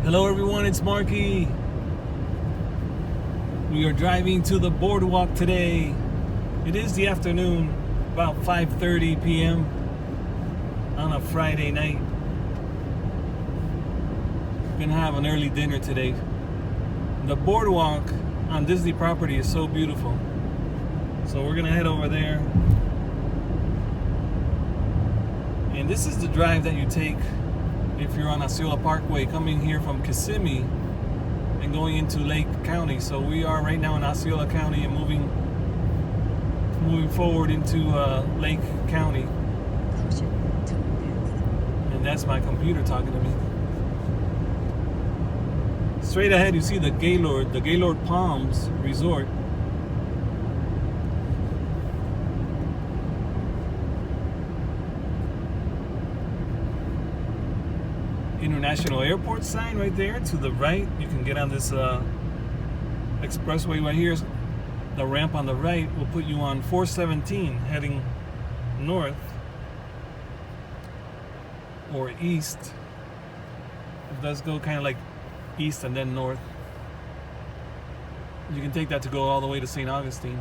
Hello everyone, it's Marky. We are driving to the Boardwalk today. It is the afternoon, about 5:30 p.m. on a Friday night. We're gonna have an early dinner today. The Boardwalk on Disney property is so beautiful. So we're gonna head over there. And this is the drive that you take if you're on Osceola Parkway coming here from Kissimmee and going into Lake County. So we are right now in Osceola County and moving forward into Lake County. And that's my computer talking to me. Straight ahead you see the Gaylord Palms Resort. International Airport sign right there to the right. You can get on this expressway right here. The ramp on the right will put you on 417 heading north or east. It does go kind of like east and then north. You can take that to go all the way to St. Augustine.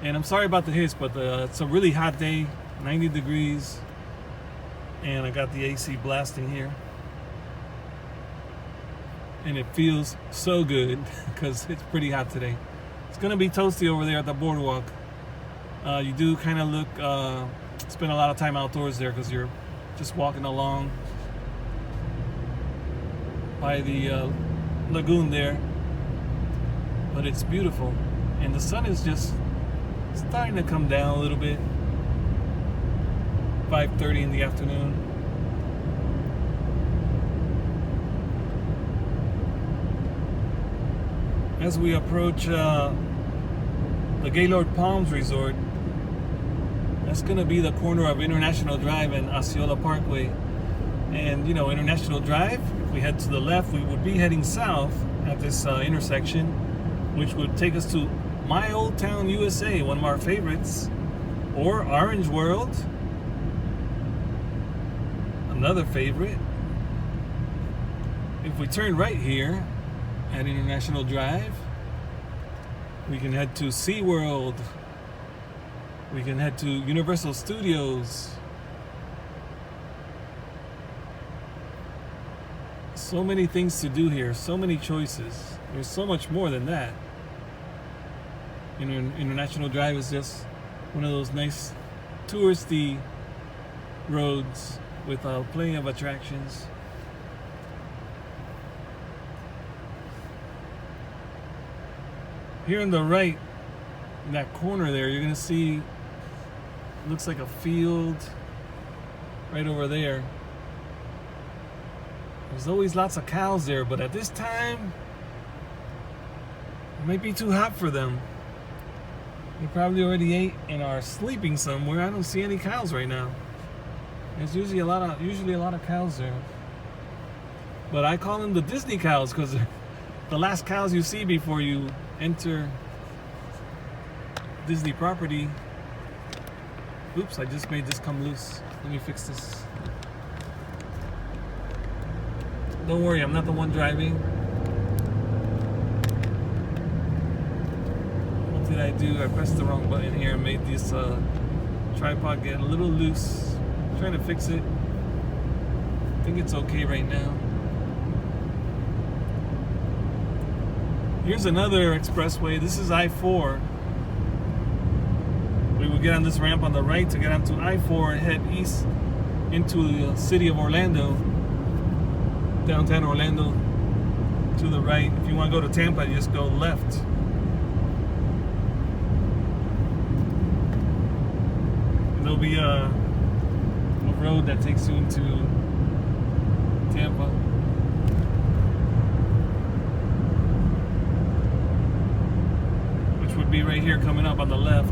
And I'm sorry about the hiss, but it's a really hot day, 90 degrees. And I got the AC blasting here. And it feels so good because it's pretty hot today. It's going to be toasty over there at the Boardwalk. You do kind of look, spend a lot of time outdoors there because you're just walking along by the lagoon there. But it's beautiful. And the sun is just starting to come down a little bit. 5:30 in the afternoon. As we approach the Gaylord Palms Resort, that's going to be the corner of International Drive and Osceola Parkway. And you know, International Drive, if we head to the left, we would be heading south at this intersection, which would take us to My Old Town USA, one of our favorites, or Orange World, another favorite. If we turn right here at International Drive, we can head to SeaWorld. We can head to Universal Studios. So many things to do here, so many choices. There's so much more than that. International Drive is just one of those nice touristy roads with plenty of attractions. Here on the right, in that corner there, you're gonna see, looks like a field right over there. There's always lots of cows there, but at this time, it might be too hot for them. They probably already ate and are sleeping somewhere. I don't see any cows right now. There's usually a lot of cows there. But I call them the Disney cows because they're the last cows you see before you enter Disney property. Oops, I just made this come loose. Let me fix this. Don't worry, I'm not the one driving. What did I do? I pressed the wrong button here and made this tripod get a little loose. I'm trying to fix it. I think it's okay right now. Here's another expressway. This is I-4. We would get on this ramp on the right to get onto I-4 and head east into the city of Orlando, downtown Orlando, to the right. If you want to go to Tampa, you just go left. There'll be a road that takes you into Tampa. Which would be right here coming up on the left.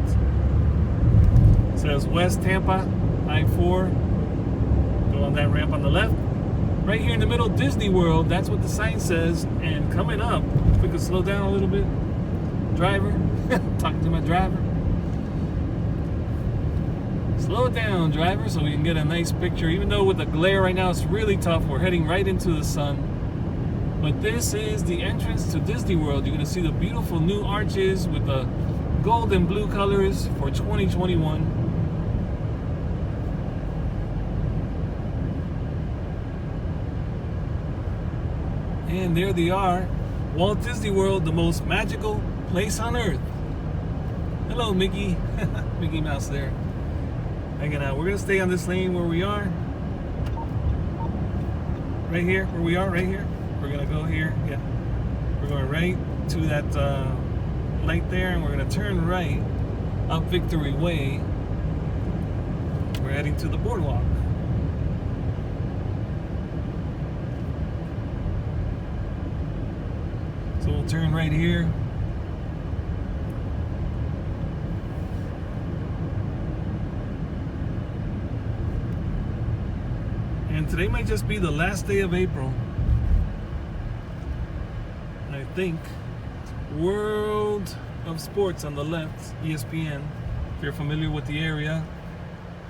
It says West Tampa, I-4. Go on that ramp on the left. Right here in the middle, Disney World. That's what the sign says. And coming up, if we could slow down a little bit. Driver, talking to my driver. Slow it down, driver, so we can get a nice picture. Even though with the glare right now, it's really tough. We're heading right into the sun. But this is the entrance to Disney World. You're going to see the beautiful new arches with the gold and blue colors for 2021. And there they are. Walt Disney World, the most magical place on earth. Hello, Mickey. Mickey Mouse there. Hanging out. We're going to stay on this lane where we are. Right here, where we are, right here. We're going to go here. Yeah. We're going right to that light there, and we're going to turn right up Victory Way. We're heading to the Boardwalk. So we'll turn right here. And today might just be the last day of April. I think. World of Sports on the left, ESPN, if you're familiar with the area.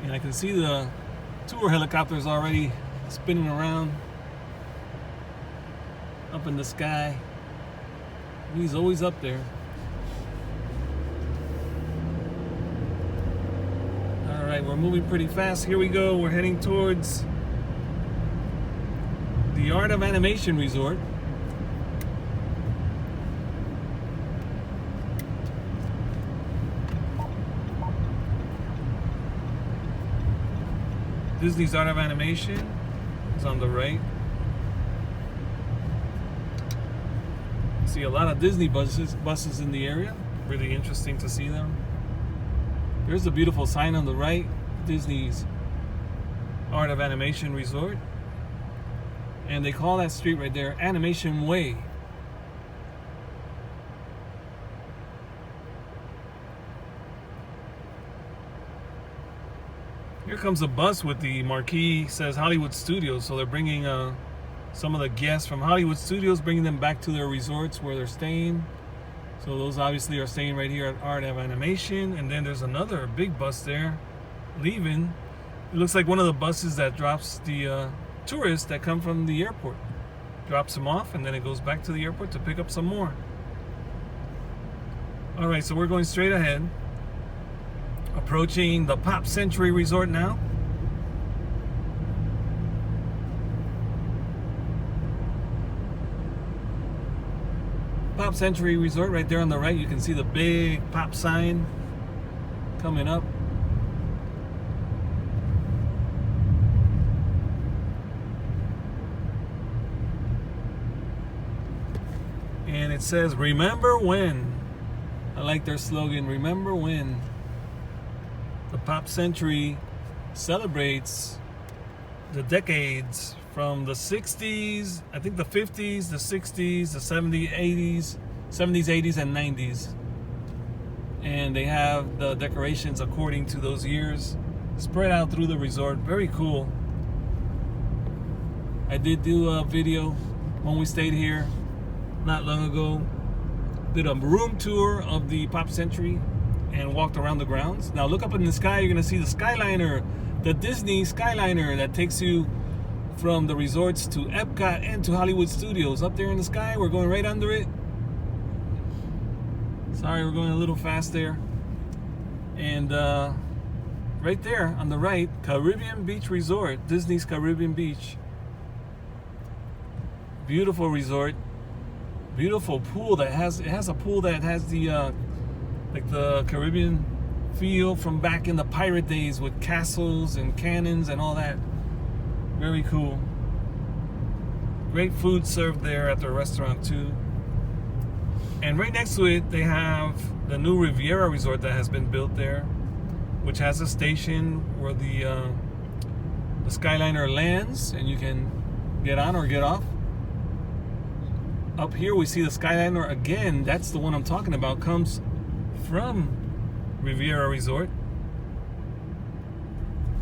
And I can see the tour helicopters already spinning around up in the sky. He's always up there. All right, we're moving pretty fast. Here we go. We're heading towards the Art of Animation Resort. Disney's Art of Animation is on the right. See a lot of Disney buses in the area. Really interesting to see them. There's a beautiful sign on the right, Disney's Art of Animation Resort. And they call that street right there Animation Way. Here comes a bus with the marquee, says Hollywood Studios. So they're bringing some of the guests from Hollywood Studios, bringing them back to their resorts where they're staying. So those obviously are staying right here at Art of Animation. And then there's another big bus there leaving. It looks like one of the buses that drops the tourists that come from the airport. Drops them off, and then it goes back to the airport to pick up some more. All right, so we're going straight ahead. Approaching the Pop Century Resort now. Pop Century Resort right there on the right. You can see the big pop sign coming up. And it says, remember when. I like their slogan, remember when. The Pop Century celebrates the decades from the 60s, I think the 50s, the 60s, the 70s, 80s, 80s, and 90s. And they have the decorations according to those years spread out through the resort. Very cool. I did do a video when we stayed here not long ago. Did a room tour of the Pop Century and walked around the grounds. Now look up in the sky, you're gonna see the Skyliner, the Disney Skyliner that takes you from the resorts to Epcot and to Hollywood Studios. Up there in the sky, we're going right under it. Sorry, we're going a little fast there. And right there on the right, Caribbean Beach Resort, Disney's Caribbean Beach. Beautiful resort. Beautiful pool that has a pool that has the like the Caribbean feel from back in the pirate days with castles and cannons and all that. Very cool. Great food served there at the restaurant too. And right next to it, they have the new Riviera Resort that has been built there, which has a station where the Skyliner lands and you can get on or get off. Up here we see the Skyliner again. That's the one I'm talking about. Comes from Riviera Resort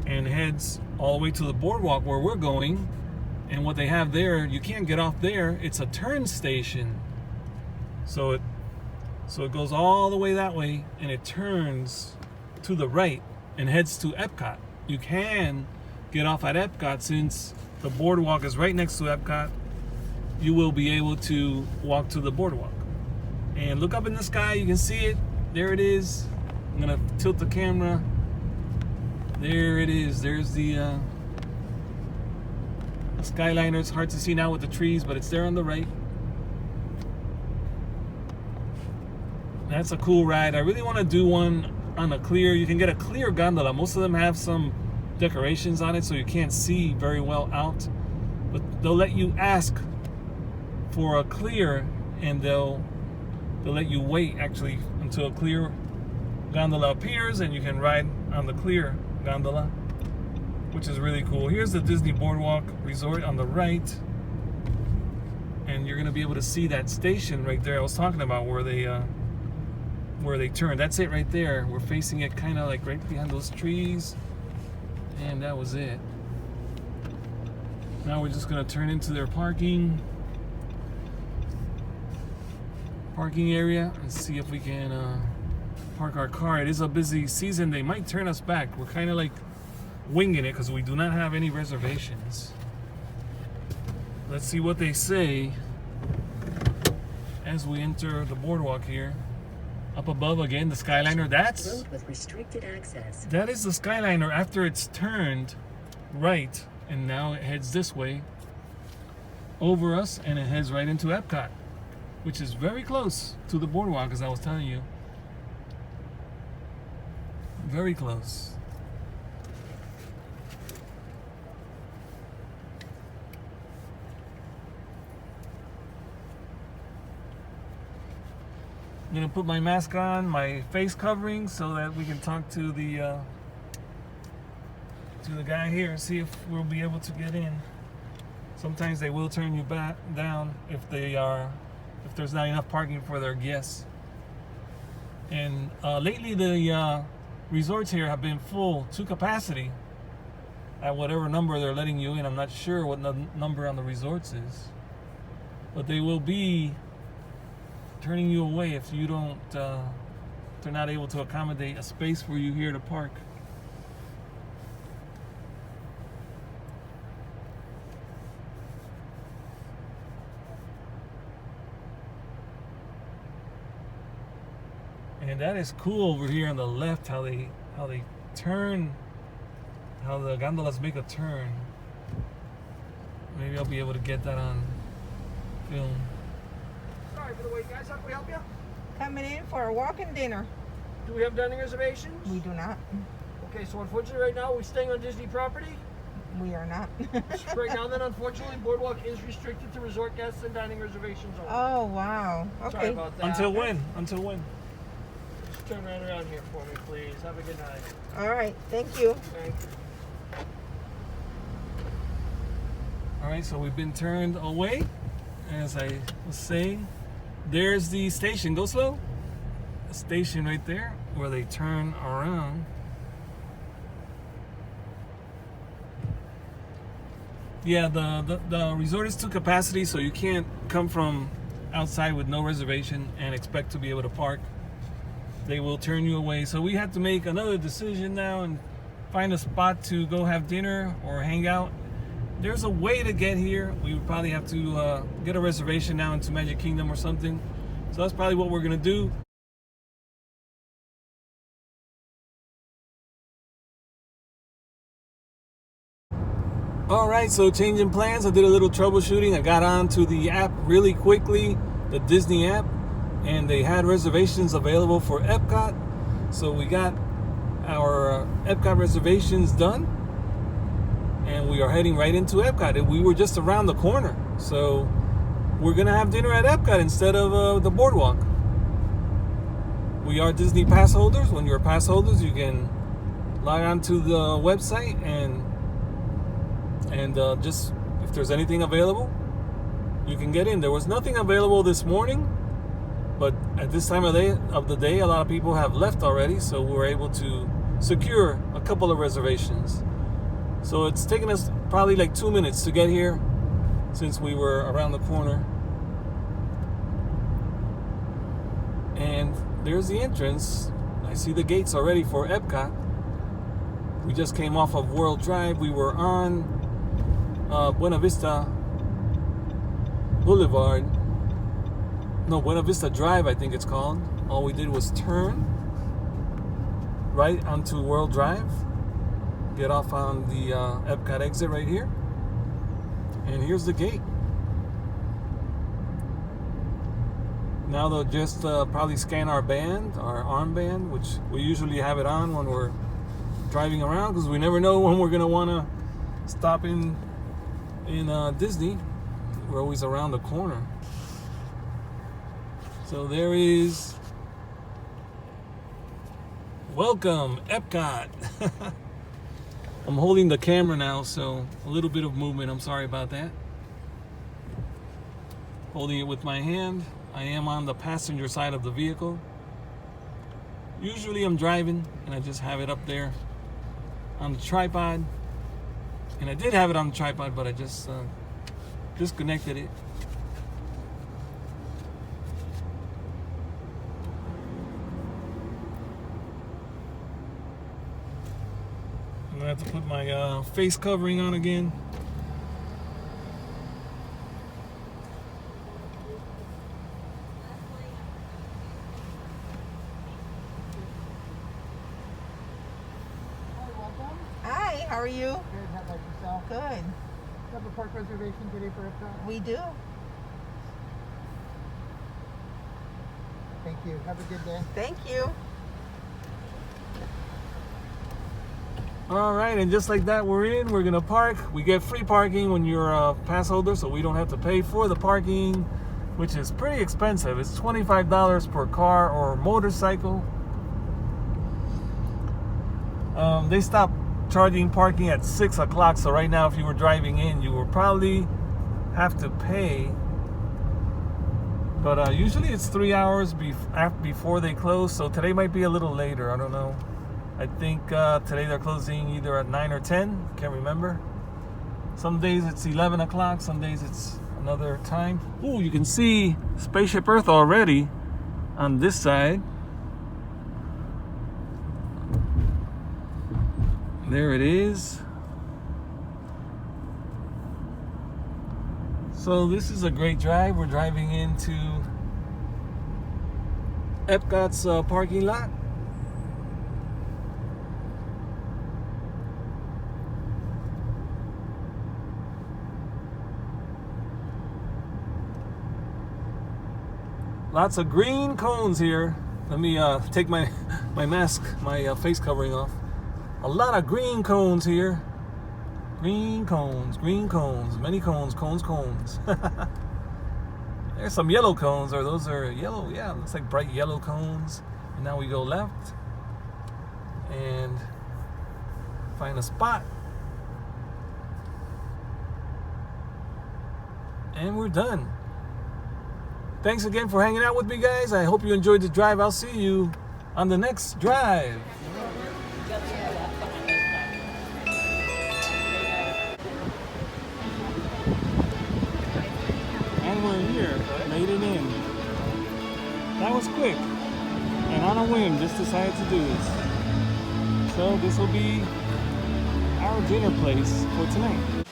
and heads all the way to the Boardwalk where we're going. And what they have there, you can't get off there. It's a turn station. So it goes all the way that way and it turns to the right and heads to Epcot. You can get off at Epcot since the boardwalk is right next to Epcot. You will be able to walk to the boardwalk. And look up in the sky, you can see it. There it is. I'm gonna tilt the camera. There it is. There's the Skyliner. It's hard to see now with the trees, but it's there on the right. That's a cool ride. I really want to do one on a clear. You can get a clear gondola. Most of them have some decorations on it, so you can't see very well out. But they'll let you ask for a clear, and they'll let you wait actually until a clear gondola appears, and you can ride on the clear gondola, which is really cool. Here's the Disney Boardwalk Resort on the right, and you're gonna be able to see that station right there I was talking about where they turn. That's it right there. We're facing it kind of like right behind those trees, and that was it. Now we're just gonna turn into their parking area and see if we can park our car. It is a busy season. They might turn us back. We're kind of like winging it because we do not have any reservations. Let's see what they say as we enter the boardwalk here. Up above again, the Skyliner. Road with restricted access. That is the Skyliner after it's turned right, and now it heads this way over us, and it heads right into Epcot, which is very close to the boardwalk, as I was telling you. Very close. I'm gonna put my mask on, my face covering, so that we can talk to the guy here and see if we'll be able to get in. Sometimes they will turn you back down if there's not enough parking for their guests. And lately the resorts here have been full to capacity at whatever number they're letting you in. I'm not sure what number on the resorts is, but they will be turning you away if you don't they're not able to accommodate a space for you here to park. And that is cool over here on the left, how they turn, how the gondolas make a turn. Maybe I'll be able to get that on film. Sorry for the wait, guys. How can we help you? Coming in for a walk-in dinner. Do we have dining reservations? We do not. Okay, so unfortunately right now we're staying on Disney property. We are not. Right now then, unfortunately, Boardwalk is restricted to resort guests and dining reservations only. Oh, wow. Sorry Okay. about that. Until when? Until when? Just turn right around here for me, please. Have a good night. All right. Thank you. Thank you. All right, so we've been turned away. As I was saying, there's the station. Go slow. The station right there where they turn around. Yeah, the resort is to capacity, so you can't come from outside with no reservation and expect to be able to park. They will turn you away. So we have to make another decision now and find a spot to go have dinner or hang out. There's a way to get here. We would probably have to get a reservation now into Magic Kingdom or something. So that's probably what we're gonna do. All right, so changing plans. I did a little troubleshooting. I got onto the app really quickly, the Disney app, and they had reservations available for Epcot. So we got our Epcot reservations done, and we are heading right into Epcot. And we were just around the corner, so we're gonna have dinner at Epcot instead of the boardwalk. We are Disney pass holders. When you're pass holders, you can log on to the website and just if there's anything available, you can get in. There was nothing available this morning, but at this time of the day, a lot of people have left already, so we were able to secure a couple of reservations. So it's taken us probably like 2 minutes to get here since we were around the corner. And there's the entrance. I see the gates already for Epcot. We just came off of World Drive. We were on Buena Vista Boulevard. No, Buena Vista Drive, I think it's called. All we did was turn right onto World Drive, get off on the Epcot exit right here, and here's the gate. Now they'll just probably scan our band, our armband, which we usually have it on when we're driving around, because we never know when we're gonna want to stop in Disney. We're always around the corner. So there is welcome Epcot. I'm holding the camera now, so a little bit of movement. I'm sorry about that. Holding it with my hand. I am on the passenger side of the vehicle. Usually I'm driving and I just have it up there on the tripod. And I did have it on the tripod, but I just disconnected it. I'm gonna have to put my face covering on again. Hi, how are you? Good, how about yourself? Good. You have a park reservation today for Epcot? We do. Thank you. Have a good day. Thank you. All right, and just like that, we're in. We're gonna park. We get free parking when you're a pass holder, so we don't have to pay for the parking, which is pretty expensive. It's $25 per car or motorcycle. They stopped charging parking at 6 o'clock, so right now if you were driving in, you will probably have to pay. But usually it's 3 hours before they close, so today might be a little later. I don't know. I think today they're closing either at 9 or 10. Can't remember. Some days it's 11 o'clock. Some days it's another time. Ooh, you can see Spaceship Earth already on this side. There it is. So this is a great drive. We're driving into Epcot's parking lot. Lots of green cones here. Let me take my mask, my face covering off. A lot of green cones here. Green cones, many cones, cones. There's some yellow cones, or those are yellow. Yeah, looks like bright yellow cones. And now we go left and find a spot. And we're done. Thanks again for hanging out with me, guys. I hope you enjoyed the drive. I'll see you on the next drive. And we're here. Made it in. That was quick. And on a whim, just decided to do this. So this will be our dinner place for tonight.